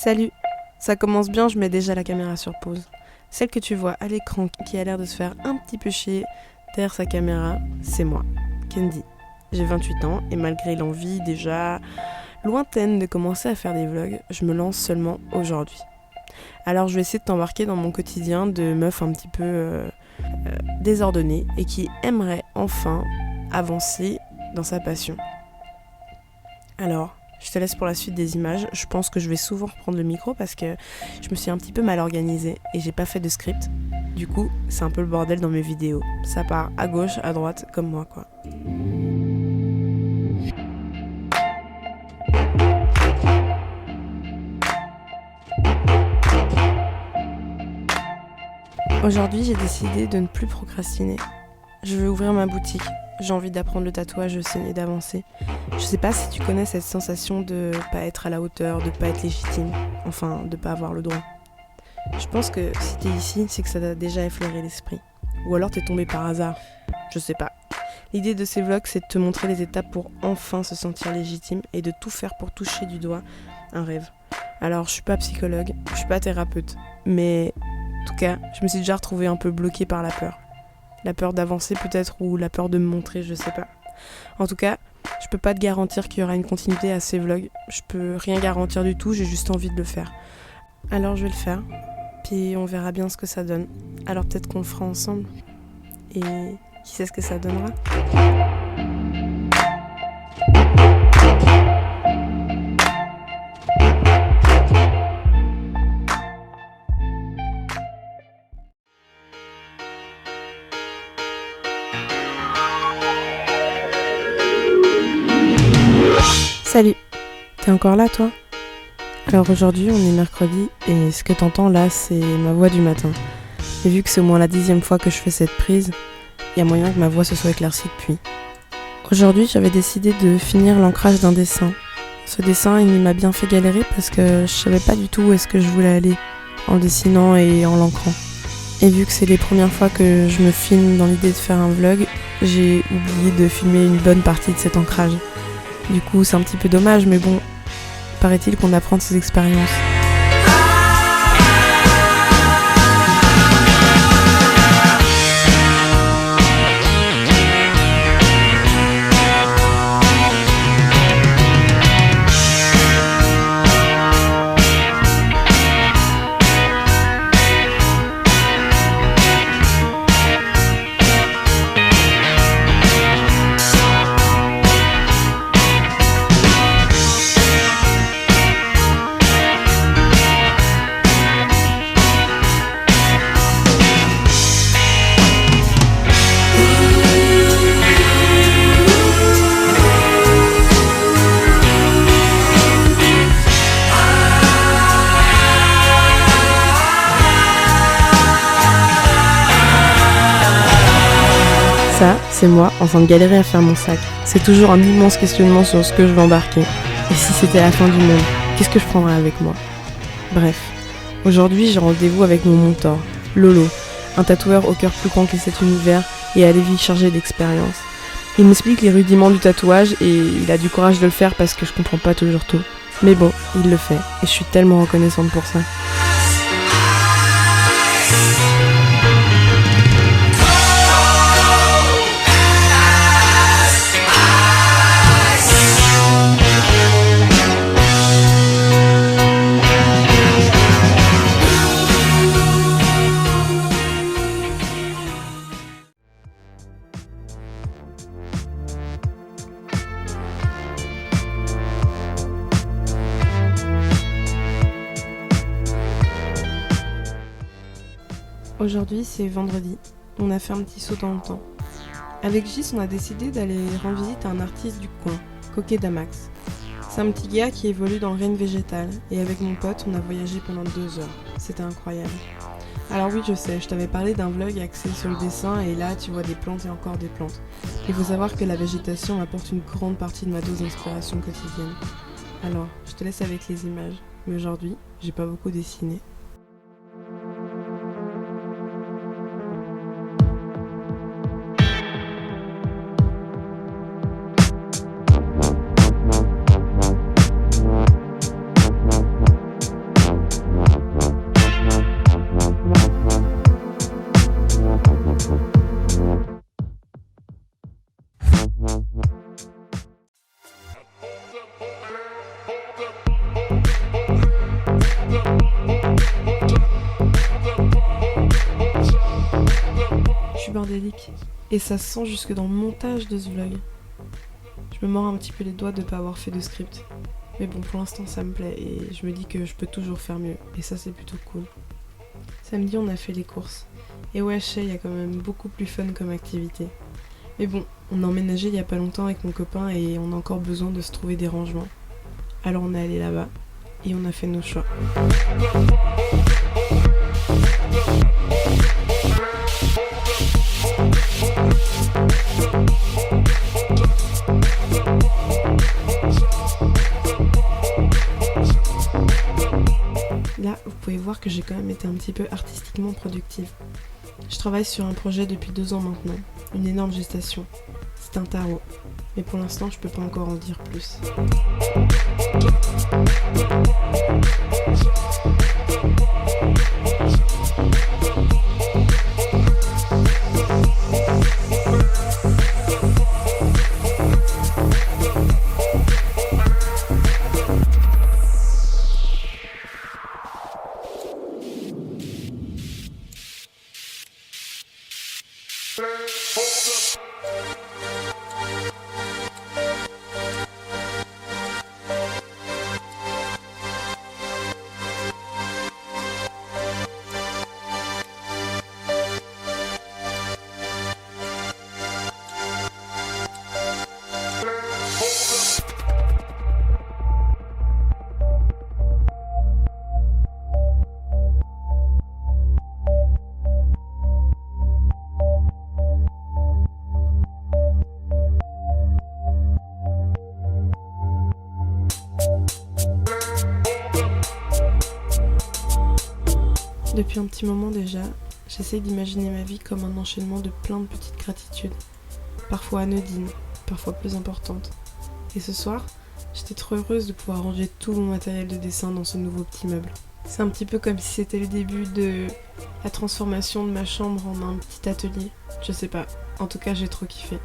Salut. Ça commence bien, je mets déjà la caméra sur pause. Celle que tu vois à l'écran qui a l'air de se faire un petit peu chier derrière sa caméra, c'est moi, Candy. J'ai 28 ans et malgré l'envie déjà lointaine de commencer à faire des vlogs, je me lance seulement aujourd'hui. Alors je vais essayer de t'embarquer dans mon quotidien de meuf un petit peu désordonnée et qui aimerait enfin avancer dans sa passion. Alors, je te laisse pour la suite des images. Je pense que je vais souvent reprendre le micro parce que je me suis un petit peu mal organisée et j'ai pas fait de script. Du coup, c'est un peu le bordel dans mes vidéos. Ça part à gauche, à droite, comme moi quoi. Aujourd'hui, j'ai décidé de ne plus procrastiner. Je veux ouvrir ma boutique. J'ai envie d'apprendre le tatouage aussi et d'avancer. Je sais pas si tu connais cette sensation de pas être à la hauteur, de pas être légitime, enfin de pas avoir le droit. Je pense que si t'es ici, c'est que ça t'a déjà effleuré l'esprit. Ou alors t'es tombé par hasard. Je sais pas. L'idée de ces vlogs, c'est de te montrer les étapes pour enfin se sentir légitime et de tout faire pour toucher du doigt un rêve. Alors je suis pas psychologue, je suis pas thérapeute, mais en tout cas, je me suis déjà retrouvée un peu bloquée par la peur. La peur d'avancer peut-être ou la peur de me montrer, je sais pas. En tout cas, je peux pas te garantir qu'il y aura une continuité à ces vlogs. Je peux rien garantir du tout, j'ai juste envie de le faire. Alors je vais le faire, puis on verra bien ce que ça donne. Alors peut-être qu'on le fera ensemble. Et qui sait ce que ça donnera ? Salut, t'es encore là toi ? Alors aujourd'hui on est mercredi et ce que t'entends là c'est ma voix du matin. Et vu que c'est au moins la 10e fois que je fais cette prise, il y a moyen que ma voix se soit éclaircie depuis. Aujourd'hui j'avais décidé de finir l'ancrage d'un dessin. Ce dessin il m'a bien fait galérer parce que je savais pas du tout où est-ce que je voulais aller en le dessinant et en l'ancrant. Et vu que c'est les premières fois que je me filme dans l'idée de faire un vlog, j'ai oublié de filmer une bonne partie de cet ancrage. Du coup, c'est un petit peu dommage, mais bon, paraît-il qu'on apprend de ses expériences. Ça, c'est moi en train de galérer à faire mon sac. C'est toujours un immense questionnement sur ce que je vais embarquer. Et si c'était la fin du monde, qu'est-ce que je prendrais avec moi ? Bref, aujourd'hui j'ai rendez-vous avec mon mentor, Lolo, un tatoueur au cœur plus grand que cet univers et à la vie chargée d'expérience. Il m'explique les rudiments du tatouage et il a du courage de le faire parce que je comprends pas toujours tout. Mais bon, il le fait et je suis tellement reconnaissante pour ça. Aujourd'hui, c'est vendredi. On a fait un petit saut dans le temps. Avec Gis, on a décidé d'aller rendre visite à un artiste du coin, Coquet Damax. C'est un petit gars qui évolue dans le règne végétal. Et avec mon pote, on a voyagé pendant 2 heures. C'était incroyable. Alors oui, je sais, je t'avais parlé d'un vlog axé sur le dessin et là, tu vois des plantes et encore des plantes. Il faut savoir que la végétation apporte une grande partie de ma dose d'inspiration quotidienne. Alors, je te laisse avec les images. Mais aujourd'hui, j'ai pas beaucoup dessiné. Et ça se sent jusque dans le montage de ce vlog. Je me mords un petit peu les doigts de pas avoir fait de script. Mais bon, pour l'instant ça me plaît et je me dis que je peux toujours faire mieux. Et ça c'est plutôt cool. Samedi on a fait les courses. Et ouais, je sais, il y a quand même beaucoup plus fun comme activité. Mais bon, on a emménagé il y a pas longtemps avec mon copain et on a encore besoin de se trouver des rangements. Alors on est allé là-bas et on a fait nos choix. Là, vous pouvez voir que j'ai quand même été un petit peu artistiquement productive. Je travaille sur un projet depuis 2 ans maintenant, une énorme gestation. C'est un tarot, mais pour l'instant je peux pas encore en dire plus. Depuis un petit moment déjà, j'essaye d'imaginer ma vie comme un enchaînement de plein de petites gratitudes, parfois anodines, parfois plus importantes. Et ce soir, j'étais trop heureuse de pouvoir ranger tout mon matériel de dessin dans ce nouveau petit meuble. C'est un petit peu comme si c'était le début de la transformation de ma chambre en un petit atelier. Je sais pas, en tout cas j'ai trop kiffé.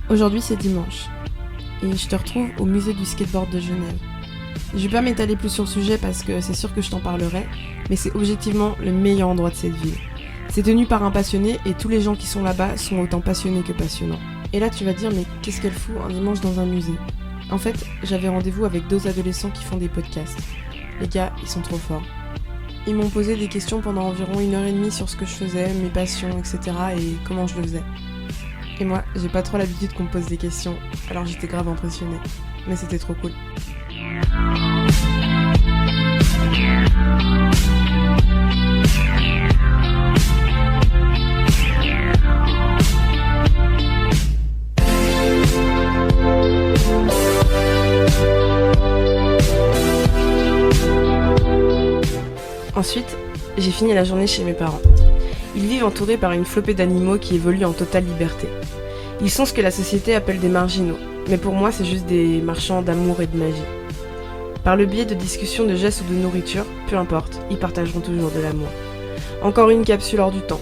Aujourd'hui c'est dimanche et je te retrouve au musée du skateboard de Genève. Je vais pas m'étaler plus sur le sujet parce que c'est sûr que je t'en parlerai, mais c'est objectivement le meilleur endroit de cette ville. C'est tenu par un passionné et tous les gens qui sont là-bas sont autant passionnés que passionnants. Et là tu vas te dire mais qu'est-ce qu'elle fout un dimanche dans un musée ? En fait j'avais rendez-vous avec 2 adolescents qui font des podcasts. Les gars ils sont trop forts. Ils m'ont posé des questions pendant environ 1h30 sur ce que je faisais, mes passions, etc. et comment je le faisais. Et moi, j'ai pas trop l'habitude qu'on me pose des questions, alors j'étais grave impressionnée. Mais c'était trop cool. Ensuite, j'ai fini la journée chez mes parents. Ils vivent entourés par une flopée d'animaux qui évoluent en totale liberté. Ils sont ce que la société appelle des marginaux, mais pour moi c'est juste des marchands d'amour et de magie. Par le biais de discussions de gestes ou de nourriture, peu importe, ils partageront toujours de l'amour. Encore une capsule hors du temps,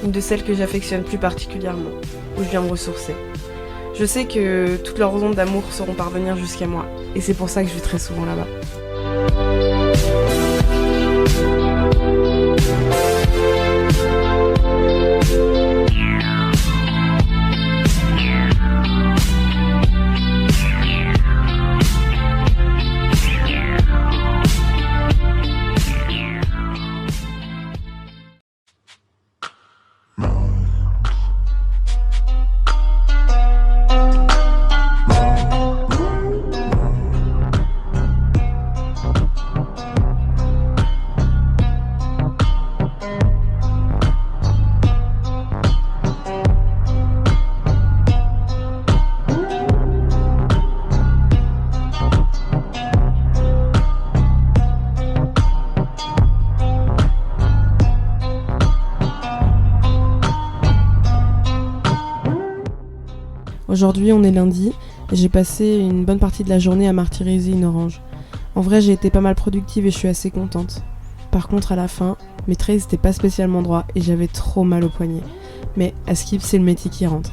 une de celles que j'affectionne plus particulièrement, où je viens me ressourcer. Je sais que toutes leurs ondes d'amour sauront parvenir jusqu'à moi, et c'est pour ça que je vais très souvent là-bas. Aujourd'hui, on est lundi, et j'ai passé une bonne partie de la journée à martyriser une orange. En vrai, j'ai été pas mal productive et je suis assez contente. Par contre, à la fin, mes traits n'étaient pas spécialement droits et j'avais trop mal au poignet. Mais à Skip, c'est le métier qui rentre.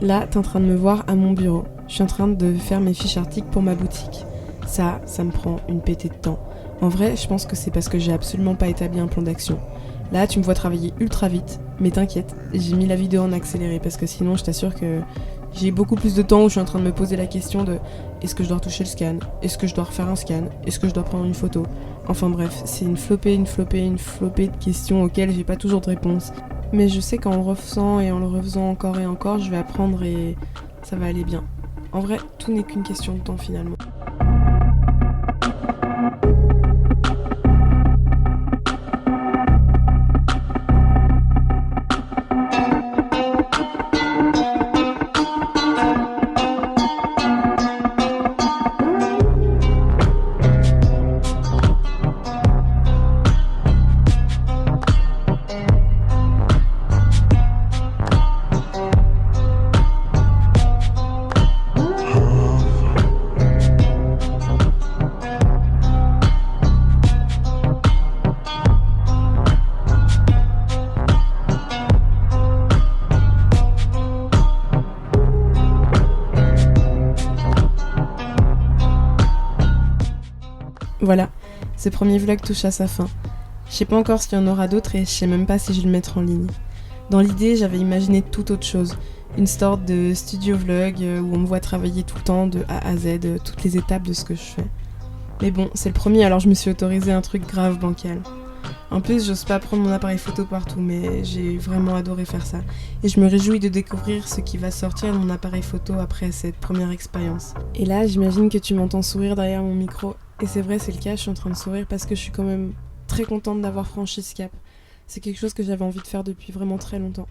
Là, t'es en train de me voir à mon bureau. Je suis en train de faire mes fiches articles pour ma boutique. Ça me prend une pétée de temps. En vrai, je pense que c'est parce que j'ai absolument pas établi un plan d'action. Là, tu me vois travailler ultra vite, mais t'inquiète, j'ai mis la vidéo en accéléré parce que sinon, je t'assure que j'ai beaucoup plus de temps où je suis en train de me poser la question de est-ce que je dois retoucher le scan? Est-ce que je dois refaire un scan? Est-ce que je dois prendre une photo? Enfin bref, c'est une flopée de questions auxquelles j'ai pas toujours de réponse. Mais je sais qu'en le refaisant et en le refaisant encore et encore, je vais apprendre et ça va aller bien. En vrai, tout n'est qu'une question de temps finalement. Voilà, ce premier vlog touche à sa fin. Je sais pas encore s'il y en aura d'autres et je sais même pas si je vais le mettre en ligne. Dans l'idée, j'avais imaginé tout autre chose. Une sorte de studio vlog où on me voit travailler tout le temps de A à Z, toutes les étapes de ce que je fais. Mais bon, c'est le premier alors je me suis autorisé un truc grave bancal. En plus, j'ose pas prendre mon appareil photo partout, mais j'ai vraiment adoré faire ça. Et je me réjouis de découvrir ce qui va sortir de mon appareil photo après cette première expérience. Et là, j'imagine que tu m'entends sourire derrière mon micro. Et c'est vrai, c'est le cas, je suis en train de sourire parce que je suis quand même très contente d'avoir franchi ce cap. C'est quelque chose que j'avais envie de faire depuis vraiment très longtemps.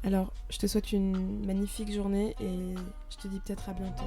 Alors, je te souhaite une magnifique journée et je te dis peut-être à bientôt.